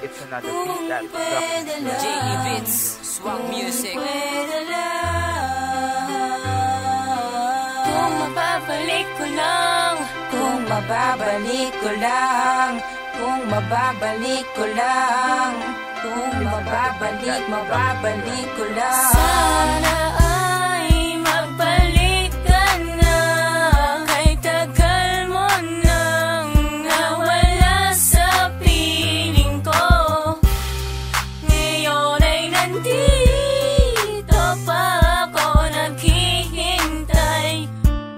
It's another beat that drops. J.E. Beats, Swag Music. Kung mababalik ko lang, kung mababalik ko lang, kung mababalik ko lang, kung mababalik ko lang. Sana ay magbalik ka na, kay tagal mo nang nawala sa piling ko. Ngayon ay nandito pa ako naghihintay,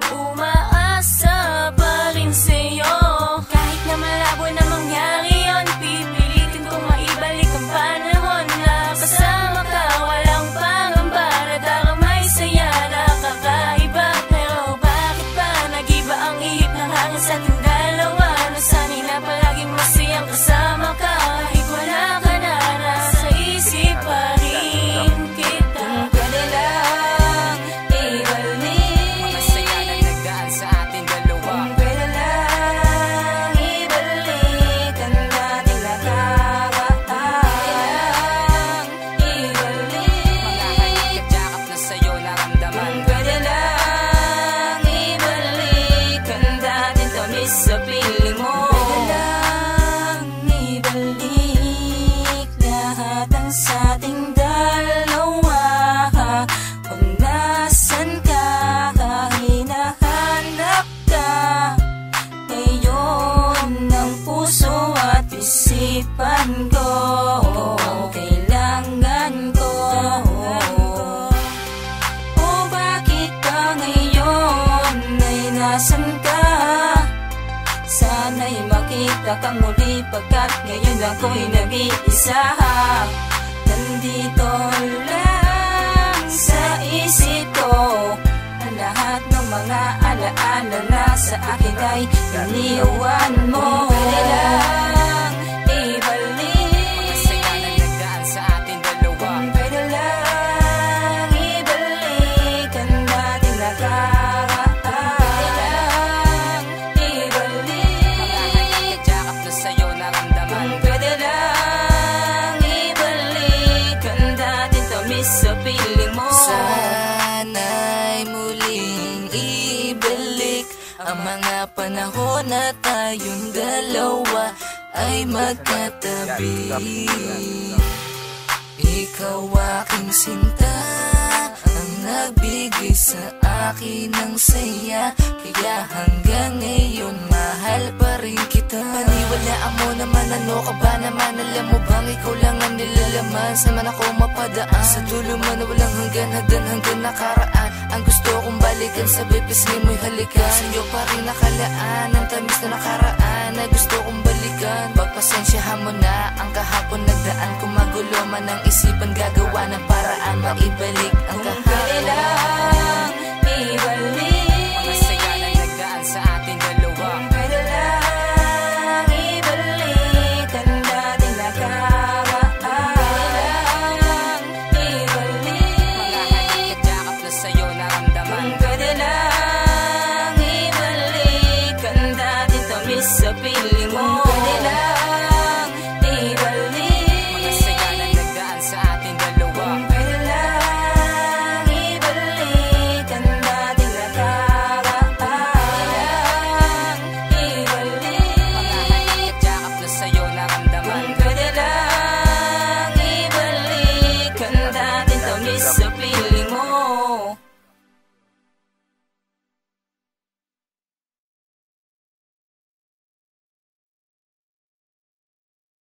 umaasa pa rin sa'yo. Kahit na malabo na mangyari yun, pipilitin kong maibalik ang panahon na kasama ka. Walang pangamba na darang may saya na kakaiba. Pero bakit ba nag-iba ang ihip ng hangin sa ating dalawa? Nasanay na palaging masayang kasama ka, kahit wala ka na, nasa isip pa rin kita. Kung pwede lang ibalik Mga saya na nagdaan sa ating dalawa. Kung pwede lang ibalik ang dating nakakataan. Ibalik Mga halik at yakap na sa'yo naramdaman. Kung pwede lang ibalik ang dating tamis sa piling mo. Pwede lang ibalik lahat ang sa ating dalawa. Kung nasan ka, hinahanap ka, ngayon ng puso at isipan ko, kailangan ko. O bakit ka ngayon ay nasan ka? Sana'y makita kang muli, pagkat ngayon ako'y nag-iisa. Nandito lang sa isip ko ang lahat ng mga alaala na sa akin ay iniwan mo. Pwede lang ibalik Mga saya na nagdaan sa ating dalawa. Pwede lang ibalik ang dating nakakataan. Pwede lang ibalik Mga halik at yakap na sa'yo naramdaman. Pwede lang ibalik ang dating tamis sa piling mo. Sana'y muling ibalik ang mga panahon na tayong dalawa ay magkatabi. Ikaw aking sinta, ang nagbigay sa akin ng saya, kaya hanggang ngayon mahal pa rin kita. Paniwalaan mo naman, ano ka ba naman? Alam mo bang ikaw lang ang nilalaman? Saan man ako mapadaan, sa dulo man na walang hanggan nakaraan. Ang gusto kong balikan, sabi pisngi mo'y halikan. Sa'yo pa rin nakalaan ang tamis na nakaraan na gusto kong balikan. Pagpasensyahan mo na ang kahapon nagdaan, kung magulo man ang isipan, gagawa ng paraan maibalik ang Kung pwede kahapon. lang ibalik Mga saya na nagdaan sa ating dalawa. Kung pwede lang ibalik ang dating nakakataan. Pwede lang ibalik Mga halik at yakap na sa'yo naramdaman. Kung pwede lang ibalik ang dating tamis sa piling